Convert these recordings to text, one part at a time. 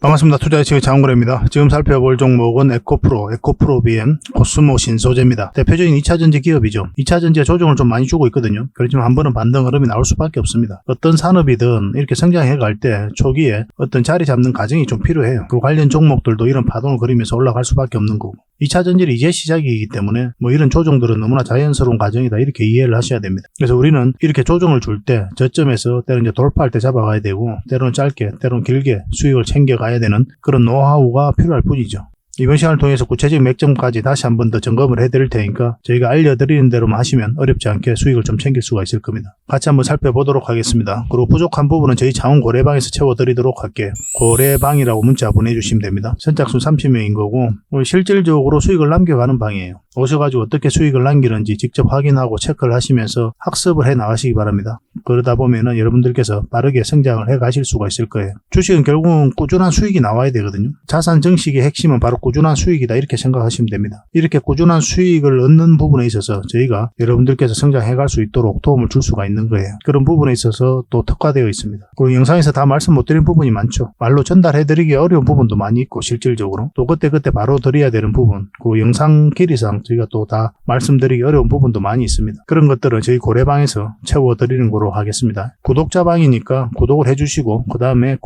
반갑습니다. 투자의식의 장원거래입니다. 지금 살펴볼 종목은 에코프로 BM 코스모 신소재입니다. 대표적인 2차전지 기업이죠. 2차전지가 조정을 좀 많이 주고 있거든요. 그렇지만 한 번은 반등 흐름이 나올 수밖에 없습니다. 어떤 산업이든 이렇게 성장해 갈 때 초기에 어떤 자리 잡는 과정이 좀 필요해요. 그 관련 종목들도 이런 파동을 그리면서 올라갈 수밖에 없는 거고, 2차전지는 이제 시작이기 때문에 이런 조정들은 너무나 자연스러운 과정이다, 이렇게 이해를 하셔야 됩니다. 그래서 우리는 이렇게 조정을 줄 때 저점에서 때로는 이제 돌파할 때 잡아가야 되고, 때로는 짧게 때로는 길게 수익을 챙겨가야 되는 그런 노하우가 필요할 뿐이죠. 이번 시간을 통해서 구체적인 맥점까지 다시 한 번 더 점검을 해드릴 테니까 저희가 알려드리는 대로만 하시면 어렵지 않게 수익을 좀 챙길 수가 있을 겁니다. 같이 한번 살펴보도록 하겠습니다. 그리고 부족한 부분은 저희 자원 고래방에서 채워드리도록 할게요. 고래방이라고 문자 보내주시면 됩니다. 선착순 30명인 거고, 실질적으로 수익을 남겨가는 방이에요. 오셔가지고 어떻게 수익을 남기는지 직접 확인하고 체크를 하시면서 학습을 해 나가시기 바랍니다. 그러다 보면은 여러분들께서 빠르게 성장을 해 가실 수가 있을 거예요. 주식은 결국은 꾸준한 수익이 나와야 되거든요. 자산 증식의 핵심은 바로 꾸준한 수익이다, 이렇게 생각하시면 됩니다. 이렇게 꾸준한 수익을 얻는 부분에 있어서 저희가 여러분들께서 성장해 갈 수 있도록 도움을 줄 수가 있는 거예요. 그런 부분에 있어서 또 특화되어 있습니다. 그리고 영상에서 다 말씀 못 드린 부분이 많죠. 말로 전달해 드리기 어려운 부분도 많이 있고, 실질적으로 또 그때 바로 드려야 되는 부분, 그리고 영상 길이상 저희가 또 다 말씀드리기 어려운 부분도 많이 있습니다. 그런 것들은 저희 고래방에서 채워드리는 거로 하겠습니다. 구독자 방이니까 구독을 해주시고 그 다음에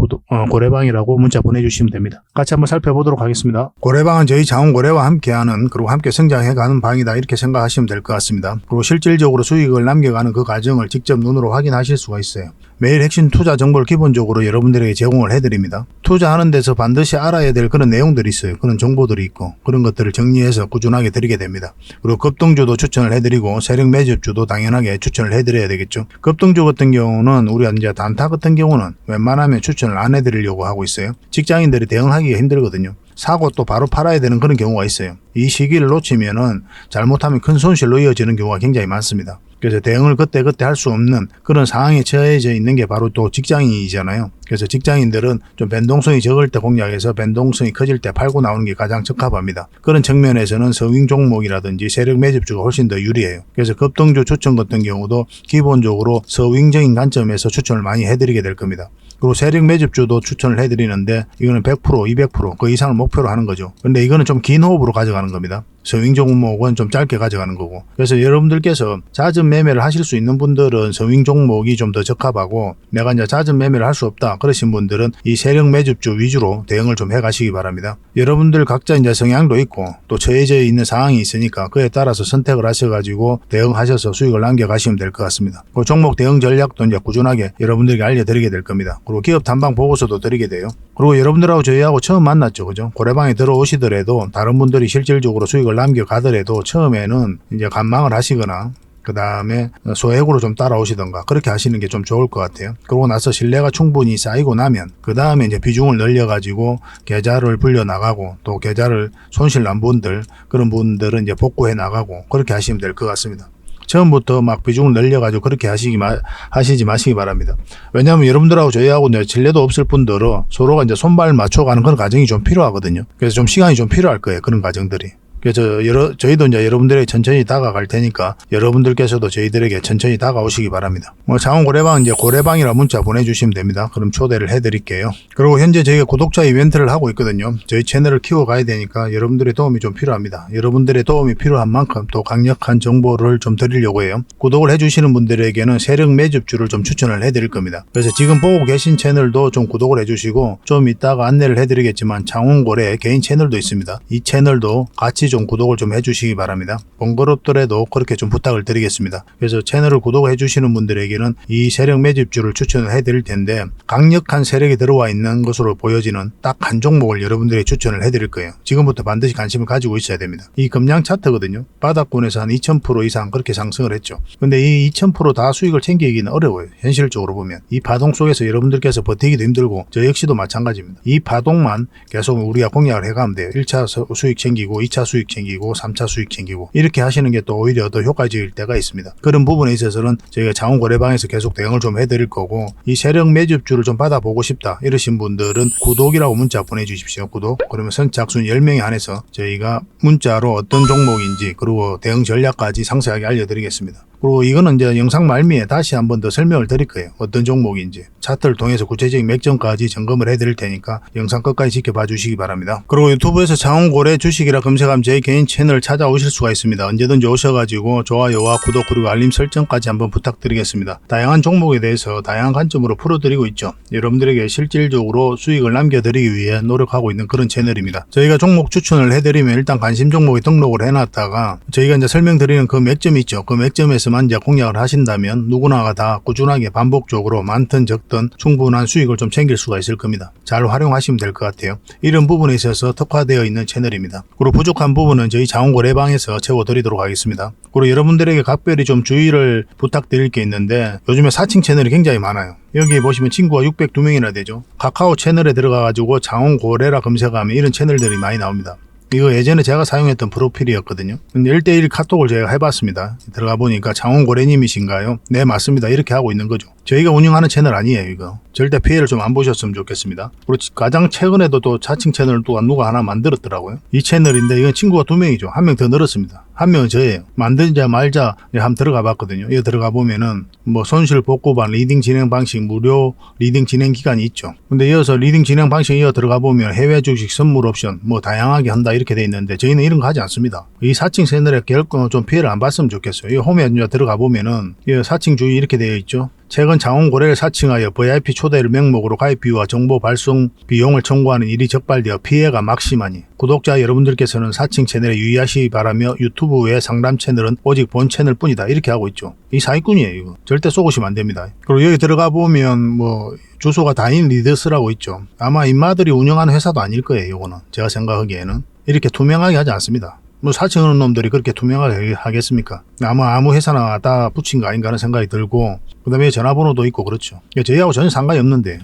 고래방이라고 문자 보내주시면 됩니다. 같이 한번 살펴보도록 하겠습니다. 고래방은 저희 자원고래와 함께하는, 그리고 함께 성장해가는 방이다, 이렇게 생각하시면 될 것 같습니다. 그리고 실질적으로 수익을 남겨가는 그 과정을 직접 눈으로 확인하실 수가 있어요. 매일 핵심 투자 정보를 기본적으로 여러분들에게 제공을 해드립니다. 투자하는 데서 반드시 알아야 될 그런 내용들이 있어요. 그런 정보들이 있고, 그런 것들을 정리해서 꾸준하게 드리게 됩니다. 그리고 급등주도 추천을 해드리고 세력 매집주도 당연하게 추천을 해드려야 되겠죠. 급등주 같은 경우는 우리가 이제 단타 같은 경우는 웬만하면 추천을 안 해드리려고 하고 있어요. 직장인들이 대응하기가 힘들거든요. 사고 또 바로 팔아야 되는 그런 경우가 있어요. 이 시기를 놓치면은 잘못하면 큰 손실로 이어지는 경우가 굉장히 많습니다. 그래서 대응을 그때 할 수 없는 그런 상황에 처해져 있는 게 바로 또 직장인이잖아요. 그래서 직장인들은 좀 변동성이 적을 때 공략해서 변동성이 커질 때 팔고 나오는 게 가장 적합합니다. 그런 측면에서는 서윙 종목이라든지 세력 매집주가 훨씬 더 유리해요. 그래서 급등주 추천 같은 경우도 기본적으로 서윙적인 관점에서 추천을 많이 해드리게 될 겁니다. 그리고 세력 매집주도 추천을 해드리는데 이거는 100%, 200% 그 이상을 목표로 하는 거죠. 근데 이거는 좀 긴 호흡으로 가져가는 겁니다. 서윙 종목은 좀 짧게 가져가는 거고, 그래서 여러분들께서 잦은 매매를 하실 수 있는 분들은 서윙 종목이 좀 더 적합하고, 내가 이제 잦은 매매를 할 수 없다 그러신 분들은 이 세력 매집주 위주로 대응을 좀 해가시기 바랍니다. 여러분들 각자 이제 성향도 있고 또 처해져 있는 상황이 있으니까 그에 따라서 선택을 하셔가지고 대응하셔서 수익을 남겨가시면 될 것 같습니다. 그 종목 대응 전략도 이제 꾸준하게 여러분들에게 알려드리게 될 겁니다. 그리고 기업 탐방 보고서도 드리게 돼요. 그리고 여러분들하고 저희하고 처음 만났죠, 그죠? 고래방에 들어오시더라도 다른 분들이 실질적으로 수익을 남겨가더라도 처음에는 이제 관망을 하시거나 그 다음에 소액으로 좀 따라오시던가 그렇게 하시는 게 좀 좋을 것 같아요. 그러고 나서 신뢰가 충분히 쌓이고 나면 그 다음에 이제 비중을 늘려가지고 계좌를 불려 나가고, 또 계좌를 손실 난 분들, 그런 분들은 이제 복구해 나가고 그렇게 하시면 될 것 같습니다. 처음부터 막 비중을 늘려가지고 그렇게 하시지 마시기 바랍니다. 왜냐하면 여러분들하고 저희하고 신뢰도 없을 뿐더러 서로가 이제 손발 맞춰가는 그런 과정이 좀 필요하거든요. 그래서 좀 시간이 좀 필요할 거예요, 그런 과정들이. 그래서 저희도 이제 여러분들에게 천천히 다가갈 테니까 여러분들께서도 저희들에게 천천히 다가오시기 바랍니다. 자원고래방 이제 고래방이라 문자 보내주시면 됩니다. 그럼 초대를 해드릴게요. 그리고 현재 저희가 구독자 이벤트를 하고 있거든요. 저희 채널을 키워가야 되니까 여러분들의 도움이 좀 필요합니다. 여러분들의 도움이 필요한 만큼 또 강력한 정보를 좀 드리려고 해요. 구독을 해주시는 분들에게는 세력 매집주를 좀 추천을 해드릴 겁니다. 그래서 지금 보고 계신 채널도 좀 구독을 해주시고, 좀 이따가 안내를 해드리겠지만 장원고래 개인 채널도 있습니다. 이 채널도 같이 좀 구독을 좀 해주시기 바랍니다. 번거롭더라도 그렇게 좀 부탁을 드리겠습니다. 그래서 채널을 구독해 주시는 분들에게는 이 세력 매집주를 추천을 해드릴 텐데, 강력한 세력이 들어와 있는 것으로 보여지는 딱 한 종목을 여러분들이 추천을 해드릴 거예요. 지금부터 반드시 관심을 가지고 있어야 됩니다. 이 금량 차트거든요. 바닥권에서 한 2000% 이상 그렇게 상승을 했죠. 근데 이 2000% 다 수익을 챙기기는 어려워요. 현실적으로 보면 이 파동 속에서 여러분들께서 버티기도 힘들고 저 역시도 마찬가지입니다. 이 파동만 계속 우리가 공략을 해가면 돼요. 1차 수익 챙기고 2차 수익 챙기고 3차 수익 챙기고 이렇게 하시는 게 또 오히려 더 효과적일 때가 있습니다. 그런 부분에 있어서는 저희가 자원고래방에서 계속 대응을 좀 해드릴 거고, 이 세력 매집주를 좀 받아보고 싶다 이러신 분들은 구독이라고 문자 보내주십시오. 구독. 그러면 선착순 10명에 한해서 저희가 문자로 어떤 종목인지 그리고 대응 전략까지 상세하게 알려드리겠습니다. 그리고 이거는 이제 영상 말미에 다시 한 번 더 설명을 드릴 거예요. 어떤 종목인지. 차트를 통해서 구체적인 맥점까지 점검을 해드릴 테니까 영상 끝까지 지켜봐 주시기 바랍니다. 그리고 유튜브에서 장원고래 주식이라 검색하면 제 개인 채널 찾아오실 수가 있습니다. 언제든지 오셔가지고 좋아요와 구독 그리고 알림 설정까지 한번 부탁드리겠습니다. 다양한 종목에 대해서 다양한 관점으로 풀어드리고 있죠. 여러분들에게 실질적으로 수익을 남겨드리기 위해 노력하고 있는 그런 채널입니다. 저희가 종목 추천을 해드리면 일단 관심 종목에 등록을 해놨다가 저희가 이제 설명드리는 그 맥점이 있죠. 그 맥점에서만 이제 공략을 하신다면 누구나가 다 꾸준하게 반복적으로 많든 적든 충분한 수익을 좀 챙길 수가 있을 겁니다. 잘 활용하시면 될 것 같아요. 이런 부분에 있어서 특화되어 있는 채널입니다. 그리고 부족한 부분은 저희 장원고래방에서 채워드리도록 하겠습니다. 그리고 여러분들에게 각별히 좀 주의를 부탁드릴 게 있는데 요즘에 사칭 채널이 굉장히 많아요. 여기 보시면 친구가 602명이나 되죠. 카카오 채널에 들어가가지고 장원고래라 검색하면 이런 채널들이 많이 나옵니다. 이거 예전에 제가 사용했던 프로필이었거든요. 근데 1대1 카톡을 제가 해봤습니다. 들어가 보니까 장원고래님이신가요? 네, 맞습니다. 이렇게 하고 있는 거죠. 저희가 운영하는 채널 아니에요, 이거. 절대 피해를 좀 안 보셨으면 좋겠습니다. 그리고 가장 최근에도 또 자칭 채널을 또 누가 하나 만들었더라고요. 이 채널인데 이건 친구가 2명이죠. 1명 더 늘었습니다. 1명은 저예요. 만들자 말자 한번 들어가 봤거든요. 이거 들어가 보면은 뭐 손실 복구반 리딩 진행 방식 무료 리딩 진행 기간이 있죠. 근데 이어서 리딩 진행 방식 이어 들어가 보면 해외 주식 선물 옵션 뭐 다양하게 한다 이렇게 돼 있는데 저희는 이런 거 하지 않습니다. 이 사칭 채널에 결코 좀 피해를 안 봤으면 좋겠어요. 이 홈에 들어가 보면은 이 사칭 주의 이렇게 되어 있죠. 최근 장원고래를 사칭하여 VIP 초대를 명목으로 가입비와 정보 발송 비용을 청구하는 일이 적발되어 피해가 막심하니 구독자 여러분들께서는 사칭 채널에 유의하시기 바라며 유튜브 외 상담 채널은 오직 본 채널 뿐이다 이렇게 하고 있죠. 이 사기꾼이에요. 이거 절대 쏘시면 안 됩니다. 그리고 여기 들어가 보면 뭐 주소가 다인 리더스라고 있죠. 아마 인마들이 운영하는 회사도 아닐 거예요. 이거는 제가 생각하기에는 이렇게 투명하게 하지 않습니다. 뭐 사칭하는 놈들이 그렇게 투명하게 하겠습니까? 아마 아무 회사나 다 붙인 거 아닌가 하는 생각이 들고 그 다음에 전화번호도 있고 그렇죠. 저희하고 전혀 상관이 없는데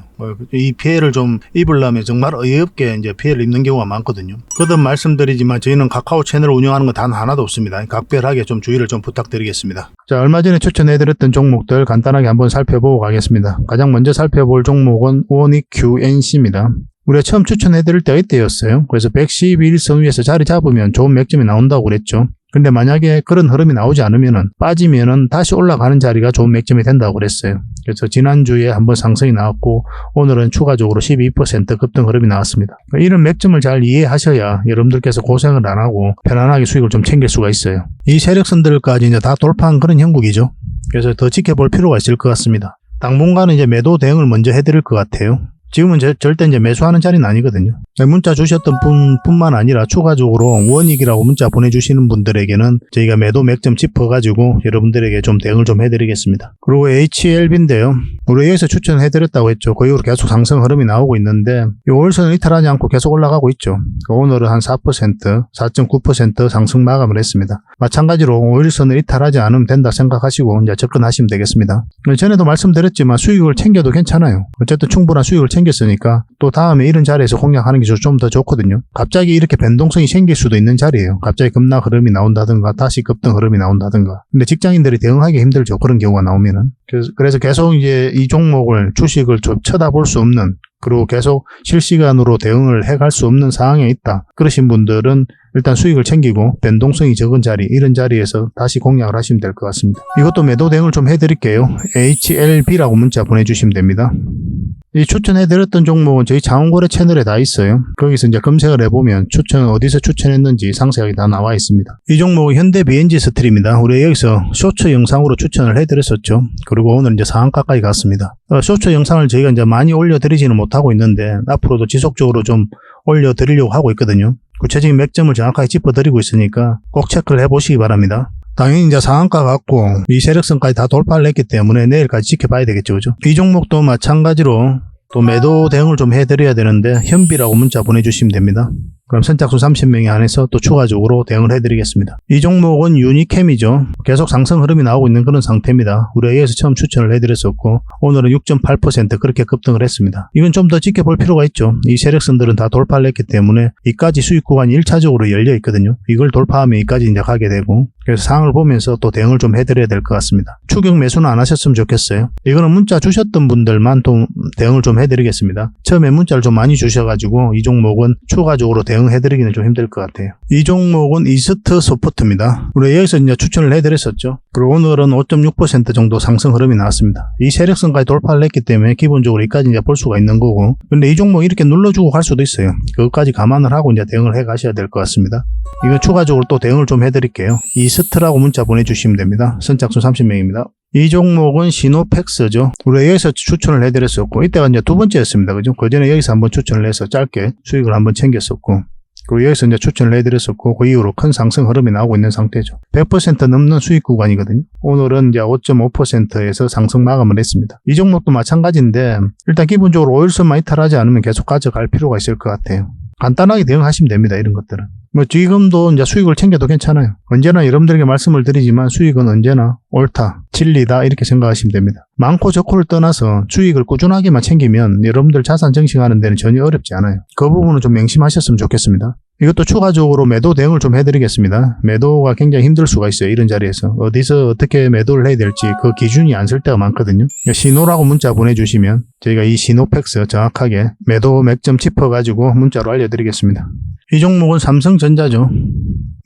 이 피해를 좀 입으려면 정말 어이없게 이제 피해를 입는 경우가 많거든요. 거듭 말씀드리지만 저희는 카카오 채널을 운영하는 건 단 하나도 없습니다. 각별하게 좀 주의를 좀 부탁드리겠습니다. 자, 얼마 전에 추천해드렸던 종목들 간단하게 한번 살펴보고 가겠습니다. 가장 먼저 살펴볼 종목은 원익QNC입니다. 우리가 처음 추천해드릴 때가 이때였어요. 그래서 111선 위에서 자리 잡으면 좋은 맥점이 나온다고 그랬죠. 근데 만약에 그런 흐름이 나오지 않으면은 빠지면은 다시 올라가는 자리가 좋은 맥점이 된다고 그랬어요. 그래서 지난주에 한번 상승이 나왔고 오늘은 추가적으로 12% 급등 흐름이 나왔습니다. 이런 맥점을 잘 이해하셔야 여러분들께서 고생을 안 하고 편안하게 수익을 좀 챙길 수가 있어요. 이 세력선들까지 이제 다 돌파한 그런 형국이죠. 그래서 더 지켜볼 필요가 있을 것 같습니다. 당분간은 이제 매도 대응을 먼저 해드릴 것 같아요. 지금은 절대 이제 매수하는 자리는 아니거든요. 문자 주셨던 뿐만 아니라 추가적으로 원익이라고 문자 보내주시는 분들에게는 저희가 매도 맥점 짚어가지고 여러분들에게 좀 대응을 좀 해드리겠습니다. 그리고 HLB인데요. 우리 여기서 추천해드렸다고 했죠. 그 이후로 계속 상승 흐름이 나오고 있는데 이 5일선을 이탈하지 않고 계속 올라가고 있죠. 오늘은 한 4%, 4.9% 상승 마감을 했습니다. 마찬가지로 5일선을 이탈하지 않으면 된다 생각하시고 이제 접근하시면 되겠습니다. 전에도 말씀드렸지만 수익을 챙겨도 괜찮아요. 어쨌든 충분한 수익을 챙겼으니까 또 다음에 이런 자리에서 공략하는 게 좀 더 좋거든요. 갑자기 이렇게 변동성이 생길 수도 있는 자리예요. 갑자기 급락 흐름이 나온다든가 다시 급등 흐름이 나온다든가. 근데 직장인들이 대응하기 힘들죠. 그런 경우가 나오면은. 그래서 계속 이제 이 종목을 주식을 좀 쳐다볼 수 없는 그리고 계속 실시간으로 대응을 해갈 수 없는 상황에 있다. 그러신 분들은 일단 수익을 챙기고 변동성이 적은 자리 이런 자리에서 다시 공략을 하시면 될 것 같습니다. 이것도 매도 대응을 좀 해드릴게요. HLB라고 문자 보내주시면 됩니다. 이 추천해드렸던 종목은 저희 장원고래 채널에 다 있어요. 거기서 이제 검색을 해보면 어디서 추천했는지 상세하게 다 나와 있습니다. 이 종목은 현대 BNG 스틸입니다. 우리 여기서 쇼츠 영상으로 추천을 해드렸었죠. 그리고 오늘 이제 상한가까지 갔습니다. 쇼츠 영상을 저희가 이제 많이 올려드리지는 못하고 있는데 앞으로도 지속적으로 좀 올려드리려고 하고 있거든요. 구체적인 맥점을 정확하게 짚어드리고 있으니까 꼭 체크를 해보시기 바랍니다. 당연히 이제 상한가 같고 이 세력선까지 다 돌파를 했기 때문에 내일까지 지켜봐야 되겠죠. 그죠? 이 종목도 마찬가지로 또 매도 대응을 좀 해드려야 되는데 현비라고 문자 보내주시면 됩니다. 그럼 선착수 30명에 한해서 또 추가적으로 대응을 해드리겠습니다. 이 종목은 유니캠이죠. 계속 상승 흐름이 나오고 있는 그런 상태입니다. 우리가 여기서 처음 추천을 해드렸었고 오늘은 6.8% 그렇게 급등을 했습니다. 이건 좀 더 지켜볼 필요가 있죠. 이 세력선들은 다 돌파를 했기 때문에 이까지 수익 구간이 1차적으로 열려 있거든요. 이걸 돌파하면 이까지 이제 가게 되고 그래서 상황을 보면서 또 대응을 좀 해드려야 될 것 같습니다. 추격 매수는 안 하셨으면 좋겠어요. 이거는 문자 주셨던 분들만 또 대응을 좀 해드리겠습니다. 처음에 문자를 좀 많이 주셔가지고 이 종목은 추가적으로 대응해드리기는 좀 힘들 것 같아요. 이 종목은 이스트 소프트입니다. 우리 여기서 이제 추천을 해드렸었죠. 그리고 오늘은 5.6% 정도 상승 흐름이 나왔습니다. 이 세력선까지 돌파를 했기 때문에 기본적으로 여기까지 이제 볼 수가 있는 거고, 근데 이 종목 이렇게 눌러주고 갈 수도 있어요. 그것까지 감안을 하고 이제 대응을 해 가셔야 될 것 같습니다. 이거 추가적으로 또 대응을 좀 해드릴게요. 이스트라고 문자 보내주시면 됩니다. 선착순 30명입니다. 이 종목은 시노팩스죠. 우리가 여기서 추천을 해드렸었고, 이때가 이제 두 번째였습니다. 그죠? 그 전에 여기서 한번 추천을 해서 짧게 수익을 한번 챙겼었고, 그리고 여기서 이제 추천을 해드렸었고, 그 이후로 큰 상승 흐름이 나오고 있는 상태죠. 100% 넘는 수익 구간이거든요. 오늘은 이제 5.5%에서 상승 마감을 했습니다. 이 종목도 마찬가지인데, 일단 기본적으로 5일선만 이탈하지 않으면 계속 가져갈 필요가 있을 것 같아요. 간단하게 대응하시면 됩니다. 이런 것들은. 뭐 지금도 이제 수익을 챙겨도 괜찮아요. 언제나 여러분들에게 말씀을 드리지만 수익은 언제나 옳다, 진리다 이렇게 생각하시면 됩니다. 많고 적고를 떠나서 수익을 꾸준하게만 챙기면 여러분들 자산 증식하는 데는 전혀 어렵지 않아요. 그 부분은 좀 명심하셨으면 좋겠습니다. 이것도 추가적으로 매도 대응을 좀 해드리겠습니다. 매도가 굉장히 힘들 수가 있어요. 이런 자리에서 어디서 어떻게 매도를 해야 될지 그 기준이 안 쓸 때가 많거든요. 신호라고 문자 보내주시면 저희가 이 신호팩스 정확하게 매도 맥점 짚어가지고 문자로 알려드리겠습니다. 이 종목은 삼성전자죠.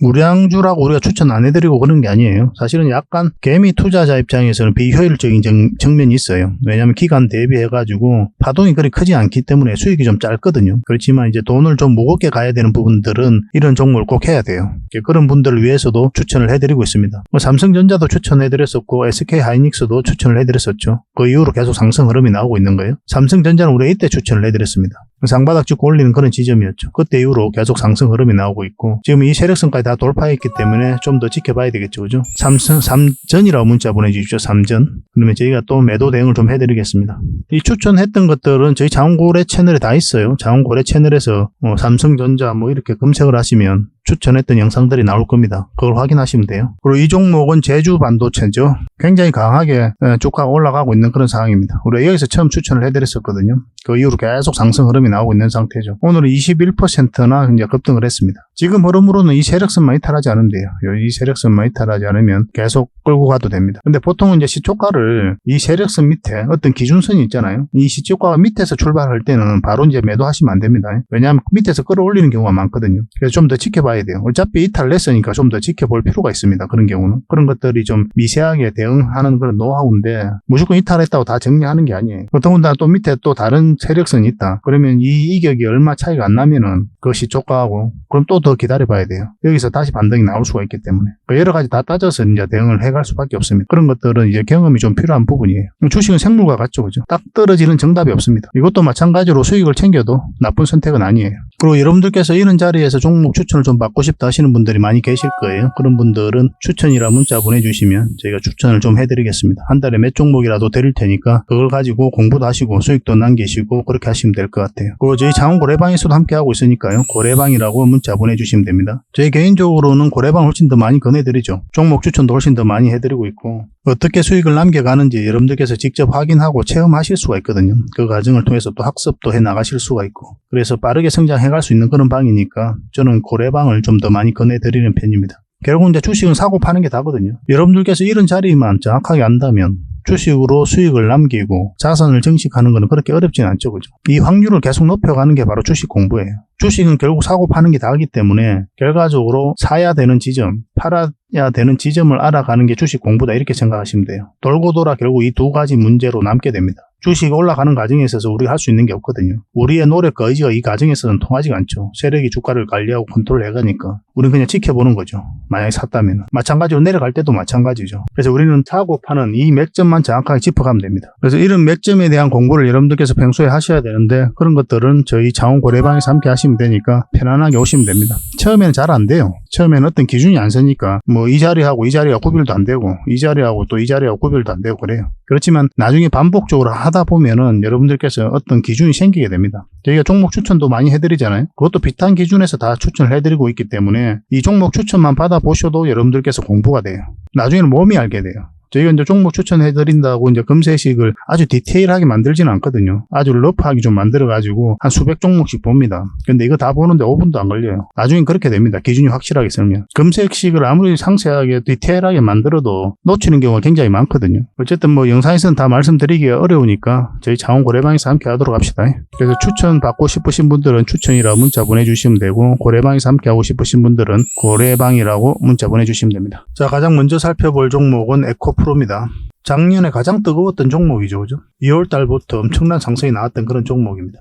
우량주라고 우리가 추천 안 해드리고 그런 게 아니에요. 사실은 약간 개미 투자자 입장에서는 비효율적인 정면이 있어요. 왜냐하면 기간 대비해가지고 파동이 그리 크지 않기 때문에 수익이 좀 짧거든요. 그렇지만 이제 돈을 좀 무겁게 가야 되는 부분들은 이런 종목을 꼭 해야 돼요. 그런 분들을 위해서도 추천을 해드리고 있습니다. 삼성전자도 추천해드렸었고 SK하이닉스도 추천을 해드렸었죠. 그 이후로 계속 상승 흐름이 나오고 있는 거예요. 삼성전자는 우리가 이때 추천을 해드렸습니다. 상바닥 찍고 올리는 그런 지점이었죠. 그때 이후로 계속 상승 흐름이 나오고 있고 지금 이 세력선까지 다 돌파했기 때문에 좀 더 지켜봐야 되겠죠. 그죠? 삼전이라고 문자 보내주십시오. 삼전. 그러면 저희가 또 매도 대응을 좀 해드리겠습니다. 이 추천했던 것들은 저희 자원고래 채널에 다 있어요. 자원고래 채널에서 삼성전자 뭐 이렇게 검색을 하시면 추천했던 영상들이 나올 겁니다. 그걸 확인하시면 돼요. 그리고 이 종목은 제주 반도체죠. 굉장히 강하게 주가가 올라가고 있는 그런 상황입니다. 우리가 여기서 처음 추천을 해드렸었거든요. 그 이후로 계속 상승 흐름이 나오고 있는 상태죠. 오늘은 21%나 이제 급등을 했습니다. 지금 흐름으로는 이 세력선만 이탈하지 않으면 돼요. 이 세력선만 이탈하지 않으면 계속 끌고 가도 됩니다. 근데 보통은 이제 시초가를 이 세력선 밑에 어떤 기준선이 있잖아요. 이 시초가가 밑에서 출발할 때는 바로 이제 매도하시면 안 됩니다. 왜냐하면 밑에서 끌어올리는 경우가 많거든요. 그래서 좀 더 지켜봐야 돼요. 어차피 이탈을 했으니까 좀 더 지켜볼 필요가 있습니다. 그런 경우는. 그런 것들이 좀 미세하게 대응하는 그런 노하우인데 무조건 이탈했다고 다 정리하는 게 아니에요. 더군다나 또 밑에 또 다른 세력선이 있다. 그러면 이 이격이 얼마 차이가 안 나면은 그것이 조가하고 그럼 또 더 기다려봐야 돼요. 여기서 다시 반등이 나올 수가 있기 때문에 여러 가지 다 따져서 이제 대응을 해갈 수밖에 없습니다. 그런 것들은 이제 경험이 좀 필요한 부분이에요. 주식은 생물과 같죠, 그죠? 딱 떨어지는 정답이 없습니다. 이것도 마찬가지로 수익을 챙겨도 나쁜 선택은 아니에요. 그리고 여러분들께서 이런 자리에서 종목 추천을 좀 받고 싶다 하시는 분들이 많이 계실 거예요. 그런 분들은 추천이라 문자 보내주시면 저희가 추천을 좀 해드리겠습니다. 한 달에 몇 종목이라도 드릴 테니까 그걸 가지고 공부도 하시고 수익도 남기시고 그렇게 하시면 될 것 같아요. 그리고 저희 자원 고래방에서도 함께 하고 있으니까요. 고래방이라고 문자 보내주시면 됩니다. 저희 개인적으로는 고래방 훨씬 더 많이 권해드리죠. 종목 추천도 훨씬 더 많이 해드리고 있고 어떻게 수익을 남겨가는지 여러분들께서 직접 확인하고 체험하실 수가 있거든요. 그 과정을 통해서 또 학습도 해 나가실 수가 있고 그래서 빠르게 성장해갈 수 있는 그런 방이니까 저는 고래방을 좀 더 많이 권해드리는 편입니다. 결국 이제 주식은 사고 파는 게 다거든요. 여러분들께서 이런 자리만 정확하게 안다면 주식으로 수익을 남기고 자산을 증식하는 것은 그렇게 어렵진 않죠. 그죠? 이 확률을 계속 높여가는 게 바로 주식 공부예요. 주식은 결국 사고 파는 게 다르기 때문에 결과적으로 사야 되는 지점, 팔아야 되는 지점을 알아가는 게 주식 공부다 이렇게 생각하시면 돼요. 돌고 돌아 결국 이 두 가지 문제로 남게 됩니다. 주식 올라가는 과정에 있어서 우리가 할 수 있는 게 없거든요. 우리의 노력과 의지가 이 과정에서는 통하지가 않죠. 세력이 주가를 관리하고 컨트롤해가니까 우리는 그냥 지켜보는 거죠. 만약에 샀다면. 마찬가지로 내려갈 때도 마찬가지죠. 그래서 우리는 사고 파는 이 맥점만 정확하게 짚어가면 됩니다. 그래서 이런 맥점에 대한 공부를 여러분들께서 평소에 하셔야 되는데 그런 것들은 저희 자원고래방에서 함께 하시면 되니까 편안하게 오시면 됩니다. 처음에는 잘 안 돼요. 처음에는 어떤 기준이 안 서니까 뭐 이 자리하고 이 자리가 구별도 안 되고 이 자리하고 또 이 자리하고 구별도 안 되고 그래요. 그렇지만 나중에 반복적으로 하다 보면은 여러분들께서 어떤 기준이 생기게 됩니다. 저희가 종목 추천도 많이 해드리잖아요. 그것도 비슷한 기준에서 다 추천을 해드리고 있기 때문에 이 종목 추천만 받아보셔도 여러분들께서 공부가 돼요. 나중에는 몸이 알게 돼요. 저희가 이제 종목 추천해드린다고 이제 금세식을 아주 디테일하게 만들지는 않거든요. 아주 러프하게 좀 만들어가지고 한 수백 종목씩 봅니다. 근데 이거 다 보는데 5분도 안 걸려요. 나중엔 그렇게 됩니다. 기준이 확실하게 쓰면. 금색식을 아무리 상세하게 디테일하게 만들어도 놓치는 경우가 굉장히 많거든요. 어쨌든 뭐 영상에서는 다 말씀드리기가 어려우니까 저희 자원고래방에서 함께 하도록 합시다. 그래서 추천 받고 싶으신 분들은 추천이라고 문자 보내주시면 되고, 고래방에서 함께 하고 싶으신 분들은 고래방이라고 문자 보내주시면 됩니다. 자, 가장 먼저 살펴볼 종목은 에코프로입니다. 작년에 가장 뜨거웠던 종목이죠. 그죠? 2월달부터 엄청난 상승이 나왔던 그런 종목입니다.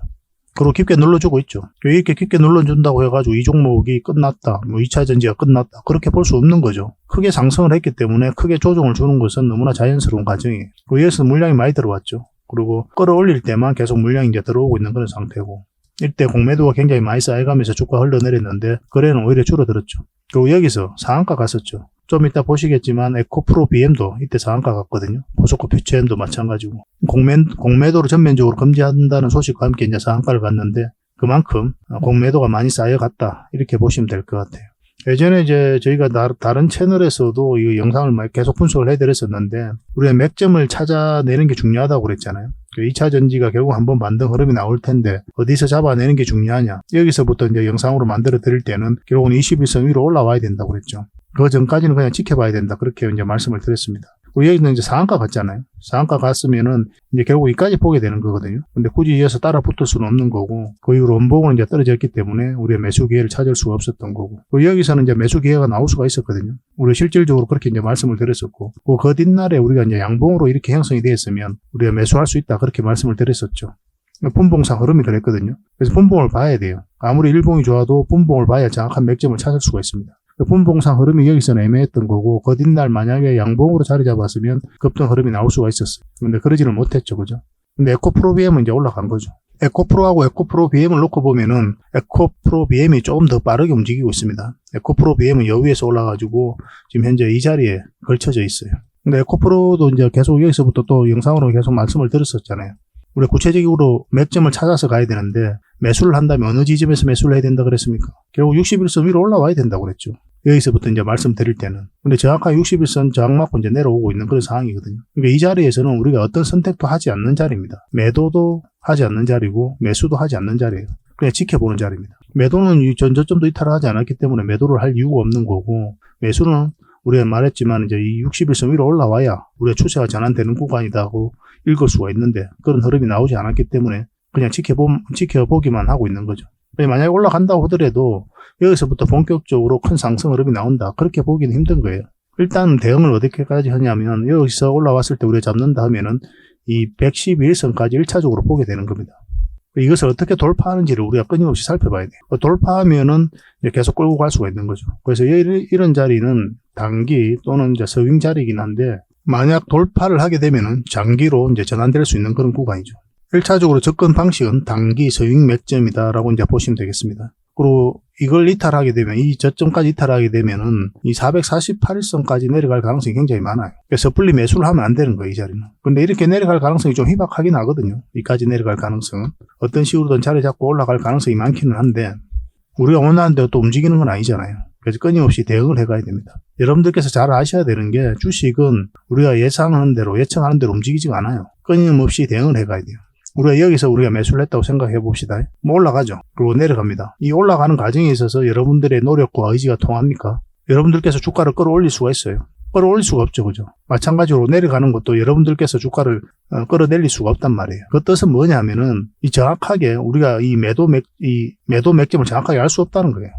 그리고 깊게 눌러주고 있죠. 이렇게 깊게 눌러준다고 해가지고 이 종목이 끝났다, 뭐 2차 전지가 끝났다, 그렇게 볼 수 없는 거죠. 크게 상승을 했기 때문에 크게 조정을 주는 것은 너무나 자연스러운 과정이에요. 그리고 여기서 물량이 많이 들어왔죠. 그리고 끌어올릴 때만 계속 물량이 이제 들어오고 있는 그런 상태고, 이때 공매도가 굉장히 많이 쌓여가면서 주가 흘러내렸는데 거래는 오히려 줄어들었죠. 그리고 여기서 상한가 갔었죠. 좀 이따 보시겠지만 에코프로 BM도 이때 상한가 갔거든요. 포스코 퓨처엠도 마찬가지고, 공매도를 전면적으로 금지한다는 소식과 함께 이제 상한가를 갔는데 그만큼 공매도가 많이 쌓여갔다, 이렇게 보시면 될 것 같아요. 예전에 이제 저희가 다른 채널에서도 이 영상을 계속 분석을 해드렸었는데, 우리가 맥점을 찾아내는 게 중요하다고 그랬잖아요. 2차 전지가 결국 한번 반등 흐름이 나올 텐데 어디서 잡아내는 게 중요하냐, 여기서부터 이제 영상으로 만들어 드릴 때는 결국은 21선 위로 올라와야 된다고 그랬죠. 그 전까지는 그냥 지켜봐야 된다, 그렇게 이제 말씀을 드렸습니다. 여기는 이제 상한가 갔잖아요. 상한가 갔으면은 이제 결국 여기까지 보게 되는 거거든요. 근데 굳이 이어서 따라 붙을 수는 없는 거고, 그 이후로 원봉은 이제 떨어졌기 때문에 우리가 매수 기회를 찾을 수가 없었던 거고, 여기서는 이제 매수 기회가 나올 수가 있었거든요. 우리가 실질적으로 그렇게 이제 말씀을 드렸었고, 그 뒷날에 우리가 이제 양봉으로 이렇게 형성이 되었으면 우리가 매수할 수 있다, 그렇게 말씀을 드렸었죠. 분봉상 흐름이 그랬거든요. 그래서 분봉을 봐야 돼요. 아무리 일봉이 좋아도 분봉을 봐야 정확한 맥점을 찾을 수가 있습니다. 분봉상 흐름이 여기서는 애매했던 거고, 그 뒷날 만약에 양봉으로 자리 잡았으면 급등 흐름이 나올 수가 있었어요. 근데 그러지를 못했죠. 그죠? 근데 에코프로 BM은 이제 올라간 거죠. 에코프로하고 에코프로 BM을 놓고 보면은 에코프로 BM이 조금 더 빠르게 움직이고 있습니다. 에코프로 BM은 여위에서 올라가지고 지금 현재 이 자리에 걸쳐져 있어요. 근데 에코프로도 이제 계속 여기서부터 또 영상으로 계속 말씀을 드렸었잖아요. 우리 구체적으로 맥점을 찾아서 가야 되는데, 매수를 한다면 어느 지점에서 매수를 해야 된다 그랬습니까? 결국 61선 위로 올라와야 된다고 그랬죠. 여기서부터 이제 말씀드릴 때는. 근데 정확하게 61선 저항 맞고 이제 내려오고 있는 그런 상황이거든요. 그러니까 이 자리에서는 우리가 어떤 선택도 하지 않는 자리입니다. 매도도 하지 않는 자리고 매수도 하지 않는 자리예요. 그냥 지켜보는 자리입니다. 매도는 저점도 이탈을 하지 않았기 때문에 매도를 할 이유가 없는 거고, 매수는 우리가 말했지만 이제 이 61선 위로 올라와야 우리가 추세가 전환되는 구간이다고 읽을 수가 있는데, 그런 흐름이 나오지 않았기 때문에 그냥 지켜보기만 하고 있는 거죠. 만약에 올라간다고 하더라도 여기서부터 본격적으로 큰 상승 흐름이 나온다, 그렇게 보기는 힘든 거예요. 일단 대응을 어떻게까지 하냐면, 여기서 올라왔을 때 우리가 잡는다 하면은 이 111선까지 1차적으로 보게 되는 겁니다. 이것을 어떻게 돌파하는지를 우리가 끊임없이 살펴봐야 돼요. 돌파하면은 이제 계속 끌고 갈 수가 있는 거죠. 그래서 이런 자리는 단기 또는 이제 서윙 자리이긴 한데, 만약 돌파를 하게 되면은 장기로 이제 전환될 수 있는 그런 구간이죠. 1차적으로 접근 방식은 단기 서윙 맥점이다라고 이제 보시면 되겠습니다. 그리고 이걸 이탈하게 되면, 이 저점까지 이탈하게 되면은 이 448일선까지 내려갈 가능성이 굉장히 많아요. 그래서 섣불리 매수를 하면 안 되는 거예요, 이 자리는. 근데 이렇게 내려갈 가능성이 좀 희박하긴 하거든요. 이까지 내려갈 가능성은. 어떤 식으로든 자리 잡고 올라갈 가능성이 많기는 한데, 우리가 원하는 대로 또 움직이는 건 아니잖아요. 그래서 끊임없이 대응을 해가야 됩니다. 여러분들께서 잘 아셔야 되는 게, 주식은 우리가 예상하는 대로, 예측하는 대로 움직이지가 않아요. 끊임없이 대응을 해가야 돼요. 우리가 매수를 했다고 생각해 봅시다. 뭐 올라가죠. 그리고 내려갑니다. 이 올라가는 과정에 있어서 여러분들의 노력과 의지가 통합니까? 여러분들께서 주가를 끌어올릴 수가 있어요. 끌어올릴 수가 없죠. 그죠? 마찬가지로 내려가는 것도 여러분들께서 주가를 끌어내릴 수가 없단 말이에요. 그 뜻은 뭐냐면은, 이 정확하게 우리가 이 매도 맥점을 정확하게 알 수 없다는 거예요.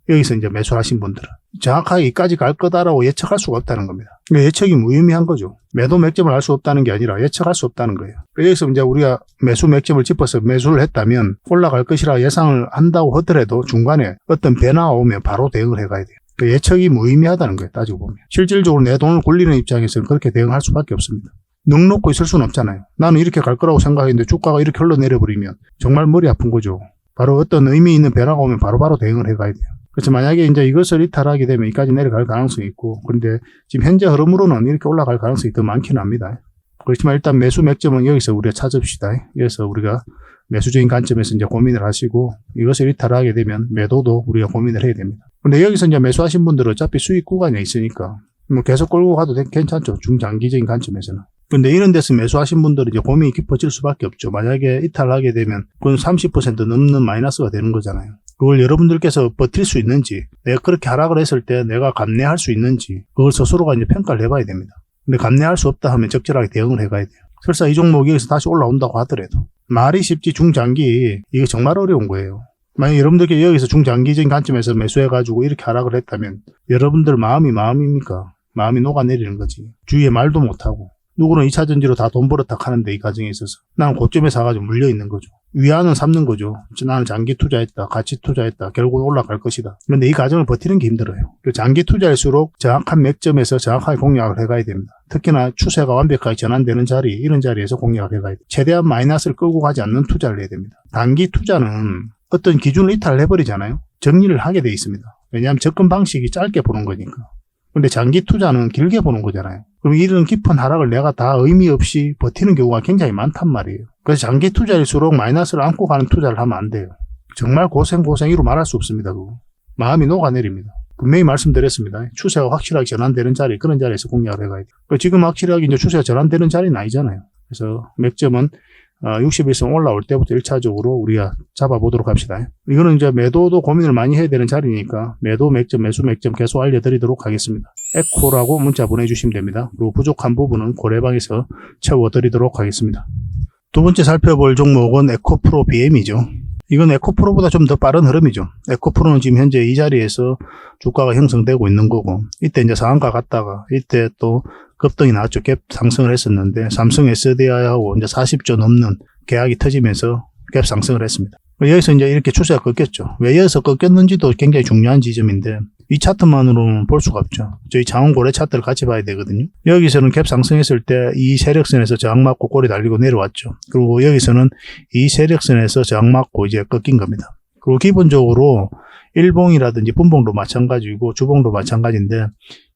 여기서 이제 매수하신 분들은 정확하게 여기까지 갈 거다라고 예측할 수가 없다는 겁니다. 예측이 무의미한 거죠. 매도 맥점을 알 수 없다는 게 아니라 예측할 수 없다는 거예요. 여기서 이제 우리가 매수 맥점을 짚어서 매수를 했다면 올라갈 것이라 예상을 한다고 하더라도 중간에 어떤 변화가 오면 바로 대응을 해가야 돼요. 예측이 무의미하다는 거예요, 따지고 보면. 실질적으로 내 돈을 굴리는 입장에서는 그렇게 대응할 수밖에 없습니다. 넋 놓고 있을 수는 없잖아요. 나는 이렇게 갈 거라고 생각했는데 주가가 이렇게 흘러내려버리면 정말 머리 아픈 거죠. 바로 어떤 의미 있는 변화가 오면 바로바로 대응을 해가야 돼요. 그래서 만약에 이제 이것을 이탈하게 되면 여기까지 내려갈 가능성이 있고, 그런데 지금 현재 흐름으로는 이렇게 올라갈 가능성이 더 많기는 합니다. 그렇지만 일단 매수 맥점은 여기서 우리가 찾읍시다. 여기서 우리가 매수적인 관점에서 이제 고민을 하시고, 이것을 이탈하게 되면 매도도 우리가 고민을 해야 됩니다. 근데 여기서 이제 매수하신 분들은 어차피 수익 구간에 있으니까 뭐 계속 끌고 가도 괜찮죠. 중장기적인 관점에서는. 근데 이런 데서 매수하신 분들은 이제 고민이 깊어질 수밖에 없죠. 만약에 이탈하게 되면 그건 30% 넘는 마이너스가 되는 거잖아요. 그걸 여러분들께서 버틸 수 있는지, 내가 그렇게 하락을 했을 때 내가 감내할 수 있는지, 그걸 스스로가 이제 평가를 해봐야 됩니다. 근데 감내할 수 없다 하면 적절하게 대응을 해가야 돼요. 설사 이 종목이 여기서 다시 올라온다고 하더라도 말이 쉽지 중장기 이게 정말 어려운 거예요. 만약 여러분들께 여기서 중장기적인 관점에서 매수해가지고 이렇게 하락을 했다면 여러분들 마음입니까? 마음이 녹아내리는 거지. 주위에 말도 못하고 누구는 2차전지로 다 돈 벌었다 하는데 이 과정에 있어서 나는 고점에 사가지고 물려있는 거죠. 위안은 삼는 거죠. 나는 장기 투자했다, 가치 투자했다, 결국은 올라갈 것이다. 그런데 이 과정을 버티는 게 힘들어요. 장기 투자일수록 정확한 맥점에서 정확하게 공략을 해가야 됩니다. 특히나 추세가 완벽하게 전환되는 자리, 이런 자리에서 공략을 해가야 돼요. 최대한 마이너스를 끌고 가지 않는 투자를 해야 됩니다. 단기 투자는 어떤 기준을 이탈을 해버리잖아요. 정리를 하게 돼 있습니다. 왜냐하면 접근 방식이 짧게 보는 거니까. 근데 장기 투자는 길게 보는 거잖아요. 그럼 이런 깊은 하락을 내가 다 의미 없이 버티는 경우가 굉장히 많단 말이에요. 그래서 장기 투자일수록 마이너스를 안고 가는 투자를 하면 안 돼요. 정말 고생이로 말할 수 없습니다. 그거. 마음이 녹아내립니다. 분명히 말씀드렸습니다. 추세가 확실하게 전환되는 자리, 그런 자리에서 공략을 해가야 돼요. 지금 확실하게 이제 추세가 전환되는 자리는 아니잖아요. 그래서 맥점은 61선 올라올 때부터 1차적으로 우리가 잡아보도록 합시다. 이거는 이제 매도도 고민을 많이 해야 되는 자리니까 매도 맥점, 매수 맥점 계속 알려드리도록 하겠습니다. 에코라고 문자 보내주시면 됩니다. 그리고 부족한 부분은 고래방에서 채워드리도록 하겠습니다. 두 번째 살펴볼 종목은 에코프로 BM이죠. 이건 에코프로보다 좀 더 빠른 흐름이죠. 에코프로는 지금 현재 이 자리에서 주가가 형성되고 있는 거고, 이때 이제 상한가 갔다가 이때 또 급등이 나왔죠. 갭 상승을 했었는데 삼성 SDI하고 이제 40조 넘는 계약이 터지면서 갭 상승을 했습니다. 여기서 이제 이렇게 추세가 꺾였죠. 왜 여기서 꺾였는지도 굉장히 중요한 지점인데 이 차트만으로는 볼 수가 없죠. 저희 장원고래 차트를 같이 봐야 되거든요. 여기서는 갭 상승했을 때 이 세력선에서 저항 맞고 꼬리 달리고 내려왔죠. 그리고 여기서는 이 세력선에서 저항 맞고 이제 꺾인 겁니다. 그리고 기본적으로 일봉이라든지 분봉도 마찬가지고 주봉도 마찬가지인데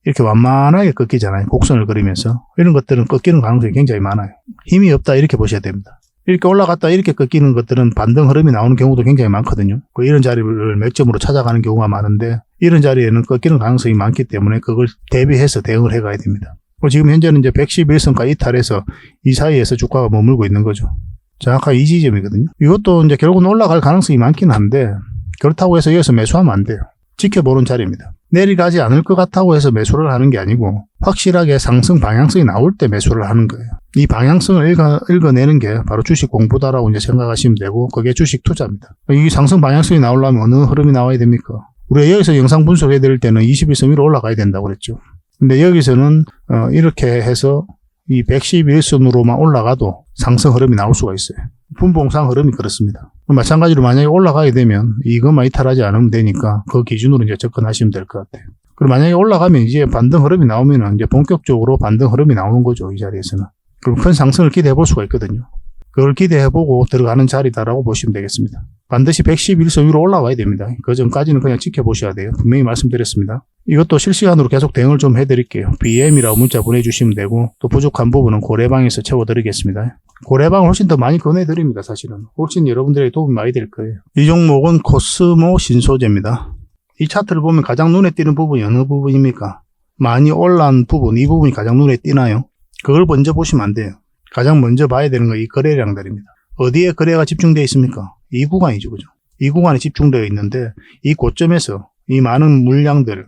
이렇게 완만하게 꺾이잖아요. 곡선을 그리면서. 이런 것들은 꺾이는 가능성이 굉장히 많아요. 힘이 없다 이렇게 보셔야 됩니다. 이렇게 올라갔다 이렇게 꺾이는 것들은 반등 흐름이 나오는 경우도 굉장히 많거든요. 이런 자리를 맥점으로 찾아가는 경우가 많은데 이런 자리에는 꺾이는 가능성이 많기 때문에 그걸 대비해서 대응을 해가야 됩니다. 지금 현재는 이제 111선까지 이탈해서 이 사이에서 주가가 머물고 있는 거죠. 정확하게 이 지점이거든요. 이것도 이제 결국은 올라갈 가능성이 많긴 한데 그렇다고 해서 여기서 매수하면 안 돼요. 지켜보는 자리입니다. 내려가지 않을 것 같다고 해서 매수를 하는 게 아니고 확실하게 상승 방향성이 나올 때 매수를 하는 거예요. 이 방향성을 읽어내는 게 바로 주식 공부다라고 이제 생각하시면 되고 그게 주식 투자입니다. 이 상승 방향성이 나오려면 어느 흐름이 나와야 됩니까? 우리가 여기서 영상 분석해야 될 때는 21선 위로 올라가야 된다고 그랬죠. 근데 여기서는 이렇게 해서 이 111선으로만 올라가도 상승 흐름이 나올 수가 있어요. 분봉상 흐름이 그렇습니다. 마찬가지로 만약에 올라가게 되면 이것만 이탈하지 않으면 되니까 그 기준으로 이제 접근하시면 될 것 같아요. 그리고 만약에 올라가면 이제 반등 흐름이 나오면 이제 본격적으로 반등 흐름이 나오는 거죠. 이 자리에서는. 그럼 큰 상승을 기대해 볼 수가 있거든요. 그걸 기대해보고 들어가는 자리다라고 보시면 되겠습니다. 반드시 111선 위로 올라와야 됩니다. 그 전까지는 그냥 지켜보셔야 돼요. 분명히 말씀드렸습니다. 이것도 실시간으로 계속 대응을 좀 해드릴게요. BM이라고 문자 보내주시면 되고 또 부족한 부분은 고래방에서 채워드리겠습니다. 고래방 훨씬 더 많이 권해드립니다. 사실은. 훨씬 여러분들에게 도움이 많이 될 거예요. 이 종목은 코스모 신소재입니다. 이 차트를 보면 가장 눈에 띄는 부분이 어느 부분입니까? 많이 올라온 부분, 이 부분이 가장 눈에 띄나요? 그걸 먼저 보시면 안 돼요. 가장 먼저 봐야 되는 건 이 거래량들입니다. 어디에 거래가 집중되어 있습니까? 이 구간이죠. 그죠? 이 구간에 집중되어 있는데 이 고점에서 이 많은 물량들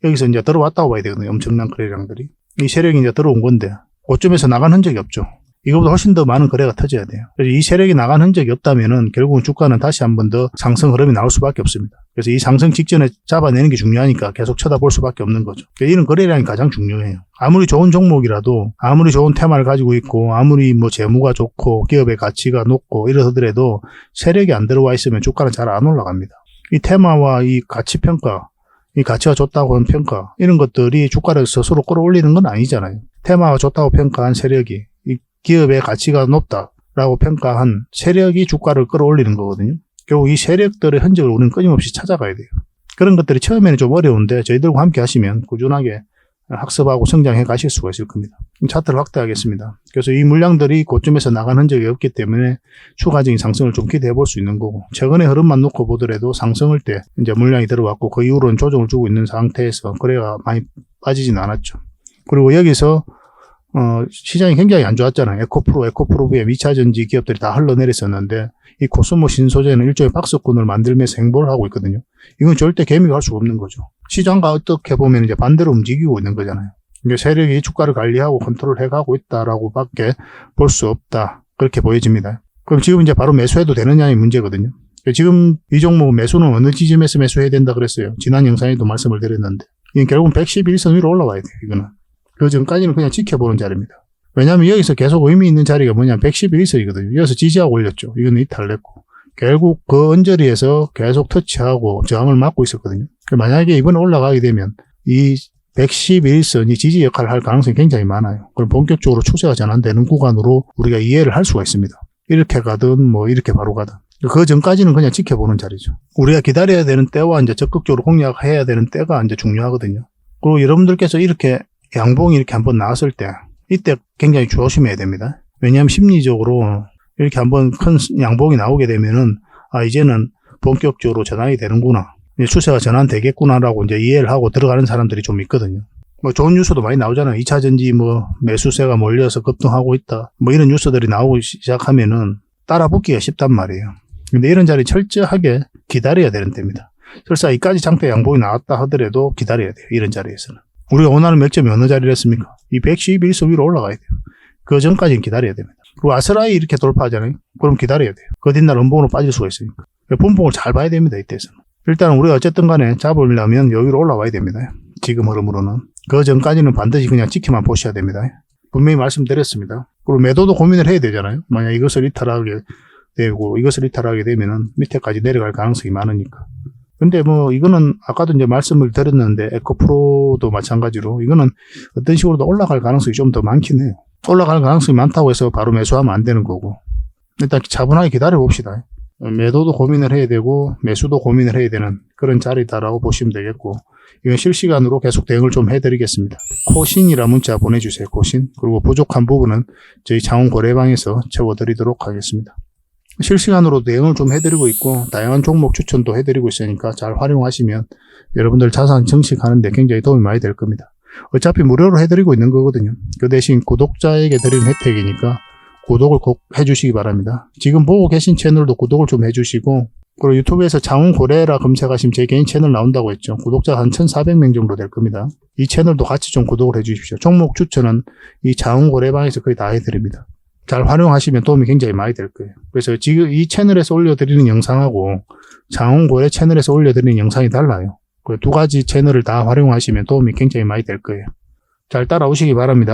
여기서 이제 들어왔다고 봐야 되거든요. 엄청난 거래량들이. 이 세력이 이제 들어온 건데 고점에서 나간 흔적이 없죠. 이거보다 훨씬 더 많은 거래가 터져야 돼요. 그래서 이 세력이 나간 흔적이 없다면은 결국은 주가는 다시 한 번 더 상승 흐름이 나올 수밖에 없습니다. 그래서 이 상승 직전에 잡아내는 게 중요하니까 계속 쳐다볼 수밖에 없는 거죠. 이런 거래량이 가장 중요해요. 아무리 좋은 종목이라도 아무리 좋은 테마를 가지고 있고 아무리 뭐 재무가 좋고 기업의 가치가 높고 이러더라도 세력이 안 들어와 있으면 주가는 잘 안 올라갑니다. 이 테마와 이 가치 평가, 이 가치가 좋다고 하는 평가 이런 것들이 주가를 스스로 끌어올리는 건 아니잖아요. 테마가 좋다고 평가한 세력이 이 기업의 가치가 높다라고 평가한 세력이 주가를 끌어올리는 거거든요. 결국 이 세력들의 흔적을 우리는 끊임없이 찾아가야 돼요. 그런 것들이 처음에는 좀 어려운데 저희들과 함께 하시면 꾸준하게 학습하고 성장해 가실 수가 있을 겁니다. 차트를 확대하겠습니다. 그래서 이 물량들이 고점에서 나간 흔적이 없기 때문에 추가적인 상승을 좀 기대해 볼 수 있는 거고, 최근의 흐름만 놓고 보더라도 상승할 때 이제 물량이 들어왔고 그 이후로는 조정을 주고 있는 상태에서 거래가 많이 빠지진 않았죠. 그리고 여기서 시장이 굉장히 안 좋았잖아요. 에코프로비엠 2차전지 기업들이 다 흘러내렸었는데 이 코스모 신소재는 일종의 박스권을 만들면서 행보를 하고 있거든요. 이건 절대 개미가 할 수가 없는 거죠. 시장과 어떻게 보면 이제 반대로 움직이고 있는 거잖아요. 이게 세력이 주가를 관리하고 컨트롤 해가고 있다라고 밖에 볼 수 없다. 그렇게 보여집니다. 그럼 지금 이제 바로 매수해도 되느냐의 문제거든요. 지금 이 종목 매수는 어느 지점에서 매수해야 된다 그랬어요. 지난 영상에도 말씀을 드렸는데, 이건 결국은 111선 위로 올라와야 돼요. 이거는. 그 전까지는 그냥 지켜보는 자리입니다. 왜냐하면 여기서 계속 의미 있는 자리가 뭐냐면 111선이거든요. 여기서 지지하고 올렸죠. 이거는 이탈했고. 결국 그 언저리에서 계속 터치하고 저항을 막고 있었거든요. 만약에 이번에 올라가게 되면 이 111선이 지지 역할을 할 가능성이 굉장히 많아요. 그럼 본격적으로 추세가 전환되는 구간으로 우리가 이해를 할 수가 있습니다. 이렇게 가든 뭐 이렇게 바로 가든. 그 전까지는 그냥 지켜보는 자리죠. 우리가 기다려야 되는 때와 이제 적극적으로 공략해야 되는 때가 이제 중요하거든요. 그리고 여러분들께서 이렇게 양봉이 이렇게 한번 나왔을 때 이때 굉장히 조심해야 됩니다. 왜냐하면 심리적으로 이렇게 한번 큰 양봉이 나오게 되면은 이제는 본격적으로 전환이 되는구나, 이제 추세가 전환되겠구나라고 이제 이해를 하고 들어가는 사람들이 좀 있거든요. 뭐 좋은 뉴스도 많이 나오잖아요. 2차전지 뭐 매수세가 몰려서 급등하고 있다, 뭐 이런 뉴스들이 나오기 시작하면은 따라 붙기가 쉽단 말이에요. 근데 이런 자리 철저하게 기다려야 되는 때입니다. 설사 이까지 장대 양봉이 나왔다 하더라도 기다려야 돼요. 이런 자리에서는. 우리가 원하는 맥점이 어느 자리랬습니까? 이 111선 위로 올라가야 돼요. 그 전까지는 기다려야 됩니다. 그리고 아스라이 이렇게 돌파하잖아요. 그럼 기다려야 돼요. 그 뒷날 음봉으로 빠질 수가 있으니까. 분봉을 잘 봐야 됩니다. 이때에서는. 일단 우리가 어쨌든 간에 잡으려면 여기로 올라와야 됩니다. 지금 흐름으로는. 그 전까지는 반드시 그냥 지켜만 보셔야 됩니다. 분명히 말씀드렸습니다. 그리고 매도도 고민을 해야 되잖아요. 만약 이것을 이탈하게 되고 이것을 이탈하게 되면은 밑에까지 내려갈 가능성이 많으니까. 근데 뭐 이거는 아까도 이제 말씀을 드렸는데 에코프로도 마찬가지로 이거는 어떤 식으로도 올라갈 가능성이 좀 더 많긴 해요. 올라갈 가능성이 많다고 해서 바로 매수하면 안 되는 거고, 일단 차분하게 기다려 봅시다. 매도도 고민을 해야 되고 매수도 고민을 해야 되는 그런 자리다라고 보시면 되겠고, 이건 실시간으로 계속 대응을 좀 해드리겠습니다. 코신이라 문자 보내주세요. 코신. 그리고 부족한 부분은 저희 창원 거래방에서 채워드리도록 하겠습니다. 실시간으로 대응을 좀 해드리고 있고 다양한 종목 추천도 해드리고 있으니까 잘 활용하시면 여러분들 자산 증식하는 데 굉장히 도움이 많이 될 겁니다. 어차피 무료로 해드리고 있는 거거든요. 그 대신 구독자에게 드리는 혜택이니까 구독을 꼭 해주시기 바랍니다. 지금 보고 계신 채널도 구독을 좀 해주시고, 그리고 유튜브에서 창원고래라 검색하시면 제 개인 채널 나온다고 했죠. 구독자가 한 1,400명 정도 될 겁니다. 이 채널도 같이 좀 구독을 해주십시오. 종목 추천은 이 창원고래방에서 거의 다 해드립니다. 잘 활용하시면 도움이 굉장히 많이 될 거예요. 그래서 지금 이 채널에서 올려드리는 영상하고 창원고래 채널에서 올려드리는 영상이 달라요. 그 두 가지 채널을 다 활용하시면 도움이 굉장히 많이 될 거예요. 잘 따라오시기 바랍니다.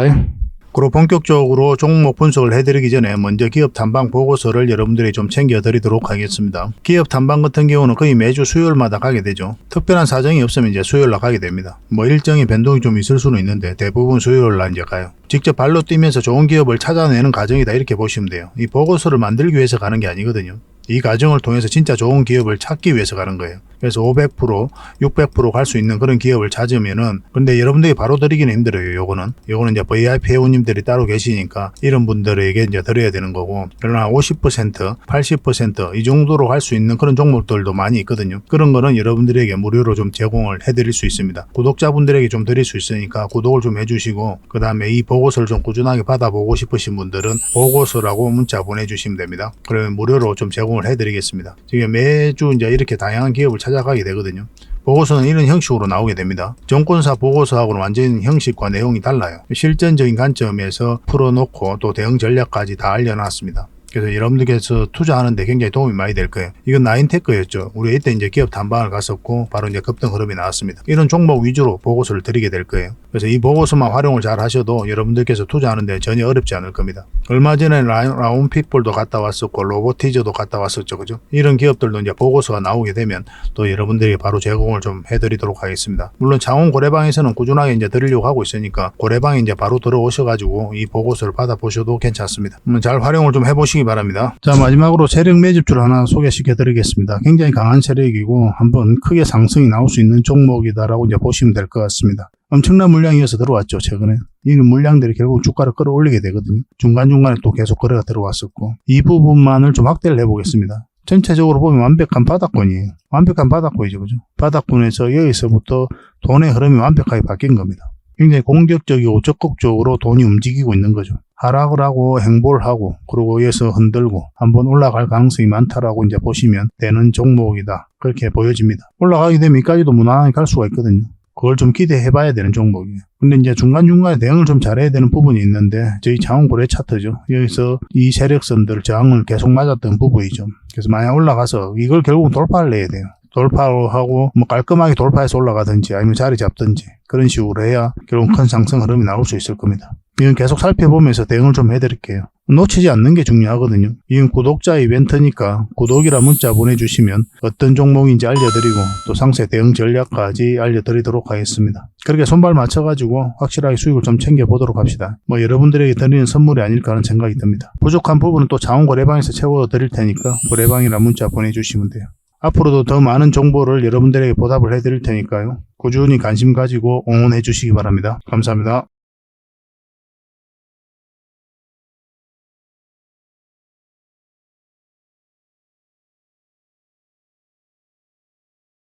그리고 본격적으로 종목 분석을 해드리기 전에 먼저 기업 탐방 보고서를 여러분들이 좀 챙겨드리도록 하겠습니다. 기업 탐방 같은 경우는 거의 매주 수요일마다 가게 되죠. 특별한 사정이 없으면 이제 수요일날 가게 됩니다. 뭐 일정의 변동이 좀 있을 수는 있는데 대부분 수요일날 이제 가요. 직접 발로 뛰면서 좋은 기업을 찾아내는 과정이다, 이렇게 보시면 돼요. 이 보고서를 만들기 위해서 가는 게 아니거든요. 이 과정을 통해서 진짜 좋은 기업을 찾기 위해서 가는 거예요. 그래서 500%, 600% 갈 수 있는 그런 기업을 찾으면은, 근데 여러분들이 바로 드리기는 힘들어요. 요거는 이제 VIP 회원님들이 따로 계시니까 이런 분들에게 이제 드려야 되는 거고, 그러나 50%, 80% 이 정도로 갈 수 있는 그런 종목들도 많이 있거든요. 그런 거는 여러분들에게 무료로 좀 제공을 해드릴 수 있습니다. 구독자분들에게 좀 드릴 수 있으니까 구독을 좀 해주시고, 그 다음에 이 보고서를 좀 꾸준하게 받아보고 싶으신 분들은 보고서라고 문자 보내주시면 됩니다. 그러면 무료로 좀 제공을 해드리겠습니다. 지금 매주 이제 이렇게 다양한 기업을 찾아가게 되거든요. 보고서는 이런 형식으로 나오게 됩니다. 정권사 보고서하고는 완전히 형식과 내용이 달라요. 실전적인 관점에서 풀어놓고 또 대응 전략까지 다 알려놨습니다. 그래서 여러분들께서 투자하는데 굉장히 도움이 많이 될 거예요. 이건 나인테크였죠. 우리 이때 이제 기업 탐방을 갔었고 바로 이제 급등 흐름이 나왔습니다. 이런 종목 위주로 보고서를 드리게 될 거예요. 그래서 이 보고서만 활용을 잘 하셔도 여러분들께서 투자하는데 전혀 어렵지 않을 겁니다. 얼마 전에 라운핏볼도 갔다 왔었고 로보티저도 갔다 왔었죠. 그죠? 이런 기업들도 이제 보고서가 나오게 되면 또 여러분들이 바로 제공을 좀 해드리도록 하겠습니다. 물론 창원 고래방에서는 꾸준하게 이제 드리려고 하고 있으니까 고래방에 이제 바로 들어오셔가지고 이 보고서를 받아보셔도 괜찮습니다. 잘 활용을 좀 해보시기 보시기 바랍니다. 자, 마지막으로 세력 매집주를 하나 소개시켜 드리겠습니다. 굉장히 강한 세력이고 한번 크게 상승이 나올 수 있는 종목이다라고 이제 보시면 될 것 같습니다. 엄청난 물량이 어서 들어왔죠, 최근에. 이 물량들이 결국 주가를 끌어올리게 되거든요. 중간중간에 또 계속 거래가 들어왔었고. 이 부분만을 좀 확대를 해보겠습니다. 전체적으로 보면 완벽한 바닥권이에요. 완벽한 바닥권이죠, 그죠? 바닥권에서 여기서부터 돈의 흐름이 완벽하게 바뀐 겁니다. 굉장히 공격적이고 적극적으로 돈이 움직이고 있는 거죠. 하락을 하고 행보를 하고 그리고 여기서 흔들고 한번 올라갈 가능성이 많다라고 이제 보시면 되는 종목이다. 그렇게 보여집니다. 올라가게 되면 여기까지도 무난하게 갈 수가 있거든요. 그걸 좀 기대해 봐야 되는 종목이에요. 근데 이제 중간중간에 대응을 좀 잘해야 되는 부분이 있는데 저희 장원고래 차트죠. 여기서 이 세력선들 저항을 계속 맞았던 부분이죠. 그래서 만약 올라가서 이걸 결국 돌파를 해야 돼요. 돌파하고 뭐 깔끔하게 돌파해서 올라가든지 아니면 자리 잡든지 그런 식으로 해야 결국 큰 상승 흐름이 나올 수 있을 겁니다. 이건 계속 살펴보면서 대응을 좀 해드릴게요. 놓치지 않는 게 중요하거든요. 이건 구독자 이벤트니까 구독이라 문자 보내주시면 어떤 종목인지 알려드리고 또 상세 대응 전략까지 알려드리도록 하겠습니다. 그렇게 손발 맞춰가지고 확실하게 수익을 좀 챙겨보도록 합시다. 뭐 여러분들에게 드리는 선물이 아닐까 하는 생각이 듭니다. 부족한 부분은 또 장원고래방에서 채워드릴 테니까 고래방이라 문자 보내주시면 돼요. 앞으로도 더 많은 정보를 여러분들에게 보답을 해드릴 테니까요. 꾸준히 관심 가지고 응원해 주시기 바랍니다. 감사합니다.